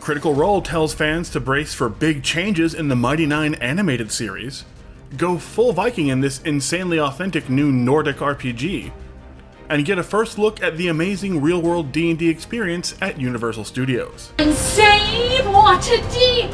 Critical Role tells fans to brace for big changes in the Mighty Nein animated series, go full Viking in this insanely authentic new Nordic RPG, and get a first look at the amazing real-world D&D experience at Universal Studios. Insane water deep!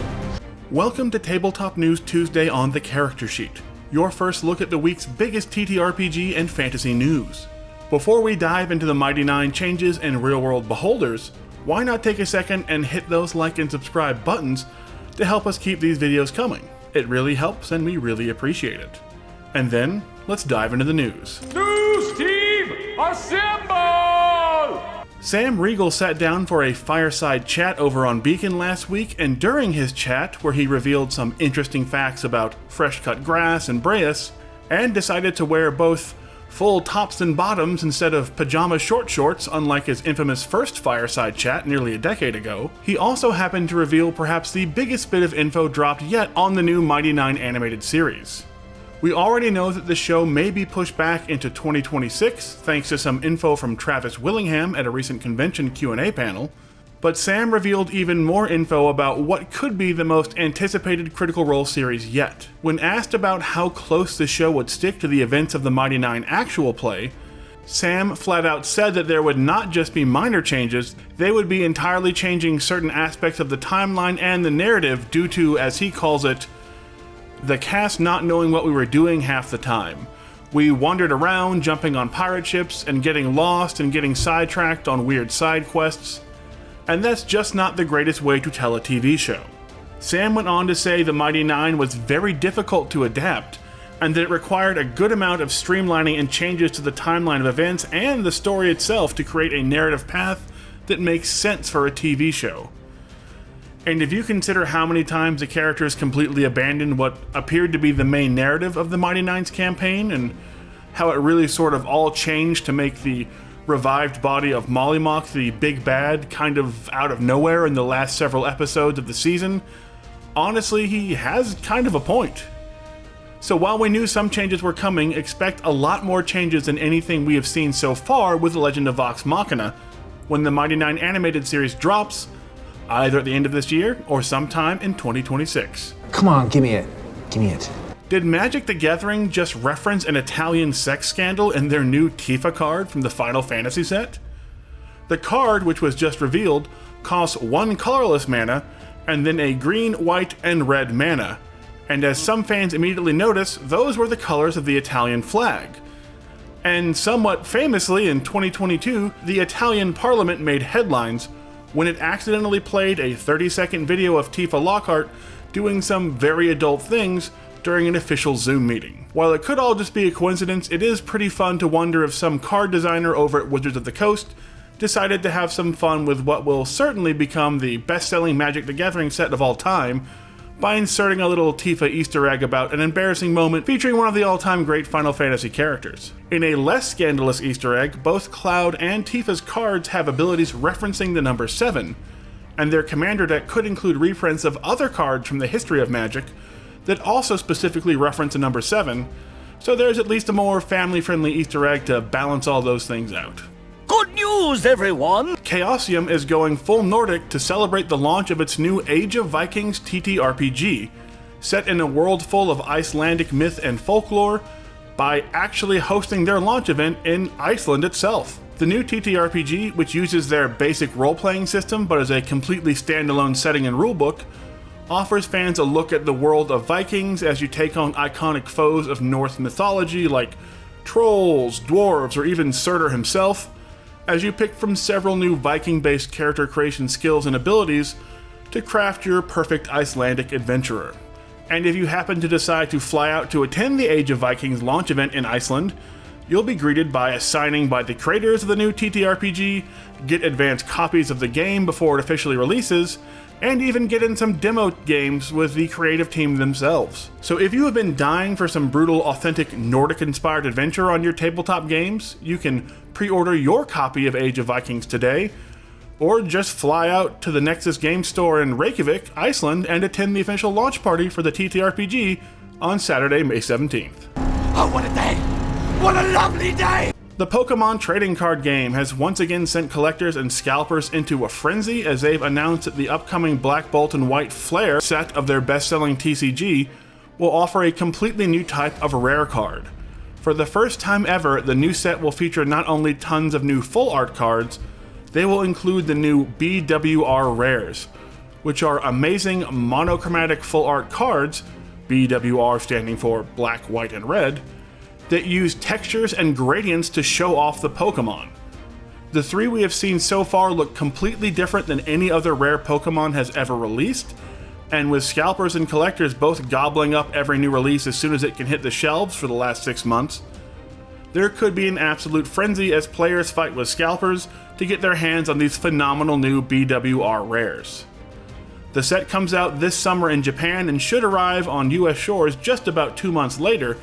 Welcome to Tabletop News Tuesday on the Character Sheet, your first look at the week's biggest TTRPG and fantasy news. Before we dive into the Mighty Nein changes and real-world beholders, why not take a second and hit those like and subscribe buttons to help us keep these videos coming? It really helps and we really appreciate it. And then, let's dive into the news. News team, assemble! Sam Riegel sat down for a fireside chat over on Beacon last week, and during his chat, where he revealed some interesting facts about fresh-cut grass and Breas, and decided to wear both full tops and bottoms instead of pajama short shorts, unlike his infamous first fireside chat nearly a decade ago, he also happened to reveal perhaps the biggest bit of info dropped yet on the new Mighty Nein animated series. We already know that the show may be pushed back into 2026 thanks to some info from Travis Willingham at a recent convention Q&A panel, but Sam revealed even more info about what could be the most anticipated Critical Role series yet. When asked about how close the show would stick to the events of the Mighty Nein actual play, Sam flat out said that there would not just be minor changes, they would be entirely changing certain aspects of the timeline and the narrative due to, as he calls it, the cast not knowing what we were doing half the time. We wandered around, jumping on pirate ships, and getting lost and getting sidetracked on weird side quests, and that's just not the greatest way to tell a TV show. Sam went on to say the Mighty Nein was very difficult to adapt, and that it required a good amount of streamlining and changes to the timeline of events and the story itself to create a narrative path that makes sense for a TV show. And if you consider how many times the characters completely abandoned what appeared to be the main narrative of the Mighty Nein's campaign, and how it really sort of all changed to make the revived body of Mollymock the big bad kind of out of nowhere in the last several episodes of the season, honestly, he has kind of a point. So while we knew some changes were coming, expect a lot more changes than anything we have seen so far with The Legend of Vox Machina when the Mighty Nein animated series drops, either at the end of this year or sometime in 2026. Come on, give me it. Give me it. Did Magic the Gathering just reference an Italian sex scandal in their new Tifa card from the Final Fantasy set? The card, which was just revealed, costs 1 colorless mana and then a green, white, and red mana. And as some fans immediately noticed, those were the colors of the Italian flag. And somewhat famously in 2022, the Italian Parliament made headlines when it accidentally played a 30-second video of Tifa Lockhart doing some very adult things during an official Zoom meeting. While it could all just be a coincidence, it is pretty fun to wonder if some card designer over at Wizards of the Coast decided to have some fun with what will certainly become the best-selling Magic the Gathering set of all time by inserting a little Tifa Easter egg about an embarrassing moment featuring one of the all-time great Final Fantasy characters. In a less scandalous Easter egg, both Cloud and Tifa's cards have abilities referencing the number 7, and their commander deck could include reprints of other cards from the history of Magic that also specifically reference the number 7, so there's at least a more family-friendly Easter egg to balance all those things out. Good news, everyone! Chaosium is going full Nordic to celebrate the launch of its new Age of Vikings TTRPG, set in a world full of Icelandic myth and folklore, by actually hosting their launch event in Iceland itself. The new TTRPG, which uses their basic role-playing system but is a completely standalone setting and rulebook, offers fans a look at the world of Vikings as you take on iconic foes of Norse mythology like trolls, dwarves, or even Surtur himself, as you pick from several new Viking-based character creation skills and abilities to craft your perfect Icelandic adventurer. And if you happen to decide to fly out to attend the Age of Vikings launch event in Iceland, you'll be greeted by a signing by the creators of the new TTRPG, get advanced copies of the game before it officially releases, and even get in some demo games with the creative team themselves. So if you have been dying for some brutal, authentic Nordic-inspired adventure on your tabletop games, you can pre-order your copy of Age of Vikings today, or just fly out to the Nexus game store in Reykjavik, Iceland, and attend the official launch party for the TTRPG on Saturday, May 17th. Oh, what a day! What a lovely day! The Pokémon trading card game has once again sent collectors and scalpers into a frenzy as they've announced that the upcoming Black Bolt and White Flare set of their best-selling TCG will offer a completely new type of rare card. For the first time ever, the new set will feature not only tons of new full art cards, they will include the new BWR rares, which are amazing monochromatic full art cards, BWR standing for black, white, and red, that use textures and gradients to show off the Pokémon. The three we have seen so far look completely different than any other rare Pokémon has ever released, and with scalpers and collectors both gobbling up every new release as soon as it can hit the shelves for the last 6 months, there could be an absolute frenzy as players fight with scalpers to get their hands on these phenomenal new BWR rares. The set comes out this summer in Japan and should arrive on US shores just about 2 months later,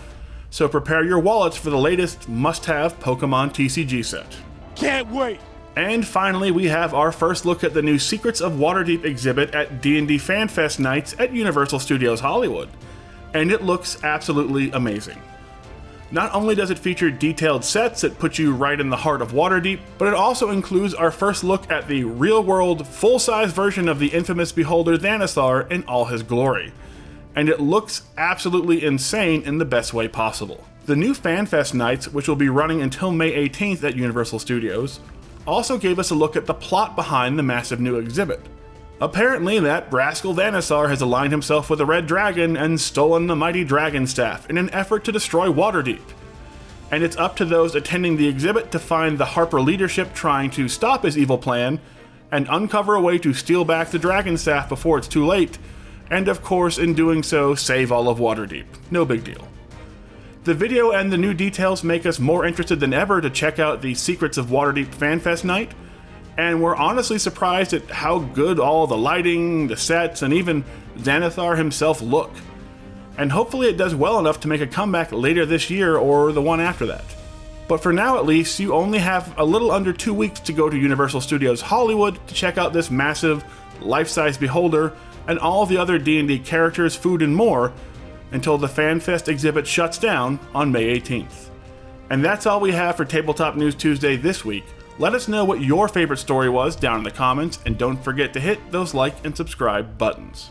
so prepare your wallets for the latest must-have Pokémon TCG set. Can't wait! And finally, we have our first look at the new Secrets of Waterdeep exhibit at D&D FanFest nights at Universal Studios Hollywood, and it looks absolutely amazing. Not only does it feature detailed sets that put you right in the heart of Waterdeep, but it also includes our first look at the real-world, full-size version of the infamous beholder Thanasar in all his glory, and it looks absolutely insane in the best way possible. The new FanFest nights, which will be running until May 18th at Universal Studios, also gave us a look at the plot behind the massive new exhibit. Apparently, that rascal Thanasar has aligned himself with a red dragon and stolen the mighty dragon staff in an effort to destroy Waterdeep. And it's up to those attending the exhibit to find the Harper leadership trying to stop his evil plan and uncover a way to steal back the dragon staff before it's too late, and of course, in doing so, save all of Waterdeep. No big deal. The video and the new details make us more interested than ever to check out the Secrets of Waterdeep FanFest night, and we're honestly surprised at how good all the lighting, the sets, and even Xanathar himself look. And hopefully it does well enough to make a comeback later this year or the one after that. But for now at least, you only have a little under 2 weeks to go to Universal Studios Hollywood to check out this massive, life-size beholder and all the other D&D characters, food, and more, until the FanFest exhibit shuts down on May 18th. And that's all we have for Tabletop News Tuesday this week. Let us know what your favorite story was down in the comments, and don't forget to hit those like and subscribe buttons.